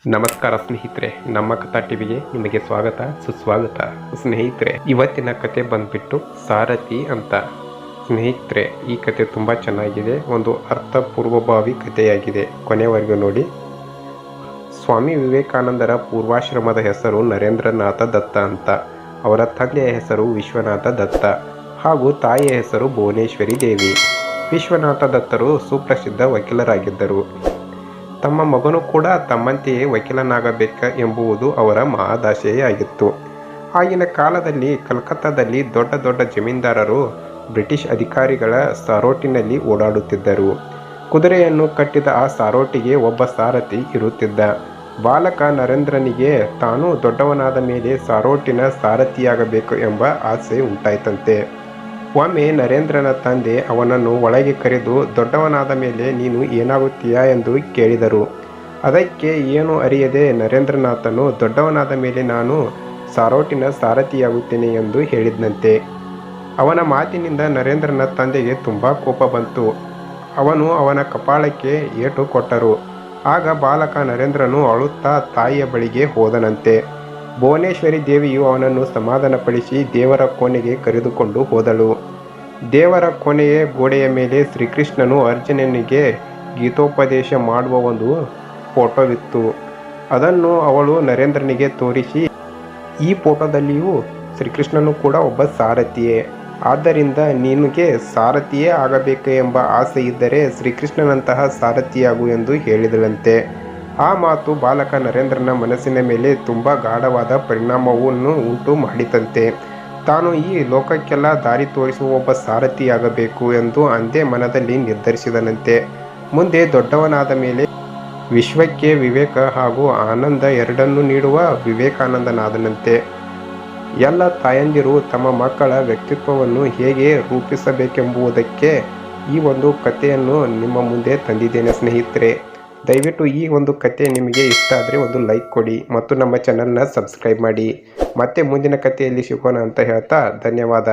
ನಮಸ್ಕಾರ ಸ್ನೇಹಿತರೆ, ನಮ್ಮ ಕಥಾ ಟಿವಿಗೆ ನಿಮಗೆ ಸ್ವಾಗತ ಸುಸ್ವಾಗತ. ಸ್ನೇಹಿತರೆ, ಇವತ್ತಿನ ಕತೆ ಬಂದ್ಬಿಟ್ಟು ಸಾರಥಿ ಅಂತ. ಸ್ನೇಹಿತರೆ, ಈ ಕತೆ ತುಂಬ ಚೆನ್ನಾಗಿದೆ. ಒಂದು ಅರ್ಥಪೂರ್ವಭಾವಿ ಕಥೆಯಾಗಿದೆ. ಕೊನೆವರೆಗೂ ನೋಡಿ. ಸ್ವಾಮಿ ವಿವೇಕಾನಂದರ ಪೂರ್ವಾಶ್ರಮದ ಹೆಸರು ನರೇಂದ್ರನಾಥ ದತ್ತ ಅಂತ. ಅವರ ತಂದೆಯ ಹೆಸರು ವಿಶ್ವನಾಥ ದತ್ತ ಹಾಗೂ ತಾಯಿಯ ಹೆಸರು ಭುವನೇಶ್ವರಿ ದೇವಿ. ವಿಶ್ವನಾಥ ದತ್ತರು ಸುಪ್ರಸಿದ್ಧ ವಕೀಲರಾಗಿದ್ದರು. ತಮ್ಮ ಮಗನು ಕೂಡ ತಮ್ಮಂತೆಯೇ ವಕೀಲನಾಗಬೇಕ ಎಂಬುವುದು ಅವರ ಮಹದಾಶೆಯೇ ಆಗಿತ್ತು. ಆಗಿನ ಕಾಲದಲ್ಲಿ ಕಲ್ಕತ್ತಾದಲ್ಲಿ ದೊಡ್ಡ ದೊಡ್ಡ ಜಮೀನ್ದಾರರು ಬ್ರಿಟಿಷ್ ಅಧಿಕಾರಿಗಳ ಸಾರೋಟಿನಲ್ಲಿ ಓಡಾಡುತ್ತಿದ್ದರು. ಕುದುರೆಯನ್ನು ಕಟ್ಟಿದ ಆ ಸಾರೋಟಿಗೆ ಒಬ್ಬ ಸಾರಥಿ ಇರುತ್ತಿದ್ದ. ಬಾಲಕ ನರೇಂದ್ರನಿಗೆ ತಾನು ದೊಡ್ಡವನಾದ ಮೇಲೆ ಸಾರೋಟಿನ ಸಾರಥಿಯಾಗಬೇಕು ಎಂಬ ಆಸೆ ಉಂಟಾಯ್ತಂತೆ. ಒಮ್ಮೆ ನರೇಂದ್ರನ ತಂದೆ ಅವನನ್ನು ಒಳಗೆ ಕರೆದು, ದೊಡ್ಡವನಾದ ಮೇಲೆ ನೀನು ಏನಾಗುತ್ತೀಯಾ ಎಂದು ಕೇಳಿದರು. ಅದಕ್ಕೆ ಏನು ಅರಿಯದೆ ನರೇಂದ್ರನಾಥನು, ದೊಡ್ಡವನಾದ ಮೇಲೆ ನಾನು ಸಾರೋಟಿನ ಸಾರಥಿಯಾಗುತ್ತೇನೆ ಎಂದು ಹೇಳಿದ್ನಂತೆ. ಅವನ ಮಾತಿನಿಂದ ನರೇಂದ್ರನ ತಂದೆಗೆ ತುಂಬ ಕೋಪ ಬಂತು. ಅವನು ಅವನ ಕಪಾಳಕ್ಕೆ ಏಟು ಕೊಟ್ಟರು. ಆಗ ಬಾಲಕ ನರೇಂದ್ರನು ಅಳುತ್ತಾ ತಾಯಿಯ ಬಳಿಗೆ ಹೋದನಂತೆ. ಭುವನೇಶ್ವರಿ ದೇವಿಯು ಅವನನ್ನು ಸಮಾಧಾನಪಡಿಸಿ ದೇವರ ಕೋಣೆಗೆ ಕರೆದುಕೊಂಡು ಹೋದಳು. ದೇವರ ಕೋಣೆಯ ಗೋಡೆಯ ಮೇಲೆ ಶ್ರೀಕೃಷ್ಣನು ಅರ್ಜುನನಿಗೆ ಗೀತೋಪದೇಶ ಮಾಡುವ ಒಂದು ಫೋಟೋವಿತ್ತು. ಅದನ್ನು ಅವಳು ನರೇಂದ್ರನಿಗೆ ತೋರಿಸಿ, ಈ ಫೋಟೋದಲ್ಲಿಯೂ ಶ್ರೀಕೃಷ್ಣನು ಕೂಡ ಒಬ್ಬ ಸಾರಥಿಯೇ. ಆದ್ದರಿಂದ ನಿನಗೆ ಸಾರಥಿಯೇ ಆಗಬೇಕು ಎಂಬ ಆಸೆ ಇದ್ದರೆ ಶ್ರೀಕೃಷ್ಣನಂತಹ ಸಾರಥಿಯಾಗು ಎಂದು ಹೇಳಿದಳಂತೆ. ಆ ಮಾತು ಬಾಲಕ ನರೇಂದ್ರನ ಮನಸ್ಸಿನ ಮೇಲೆ ತುಂಬ ಗಾಢವಾದ ಪರಿಣಾಮವನ್ನು ಉಂಟು ಮಾಡಿತಂತೆ. ತಾನು ಈ ಲೋಕಕ್ಕೆಲ್ಲ ದಾರಿ ತೋರಿಸುವ ಒಬ್ಬ ಸಾರಥಿಯಾಗಬೇಕು ಎಂದು ಅಂದೇ ಮನದಲ್ಲಿ ನಿರ್ಧರಿಸಿದನಂತೆ. ಮುಂದೆ ದೊಡ್ಡವನಾದ ಮೇಲೆ ವಿಶ್ವಕ್ಕೆ ವಿವೇಕ ಹಾಗೂ ಆನಂದ ಎರಡನ್ನೂ ನೀಡುವ ವಿವೇಕಾನಂದನಾದನಂತೆ. ಎಲ್ಲ ತಾಯಂದಿರು ತಮ್ಮ ಮಕ್ಕಳ ವ್ಯಕ್ತಿತ್ವವನ್ನು ಹೇಗೆ ರೂಪಿಸಬೇಕೆಂಬುದಕ್ಕೆ ಈ ಒಂದು ಕಥೆಯನ್ನು ನಿಮ್ಮ ಮುಂದೆ ತಂದಿದ್ದೇನೆ ಸ್ನೇಹಿತರೆ. ದಯವಿಟ್ಟು ಈ ಒಂದು ಕತೆ ನಿಮಗೆ ಇಷ್ಟ ಆದರೆ ಒಂದು ಲೈಕ್ ಕೊಡಿ ಮತ್ತು ನಮ್ಮ ಚಾನಲ್ನ ಸಬ್ಸ್ಕ್ರೈಬ್ ಮಾಡಿ. ಮತ್ತೆ ಮುಂದಿನ ಕಥೆಯಲ್ಲಿ ಸಿಗೋಣ ಅಂತ ಹೇಳ್ತಾ ಧನ್ಯವಾದ.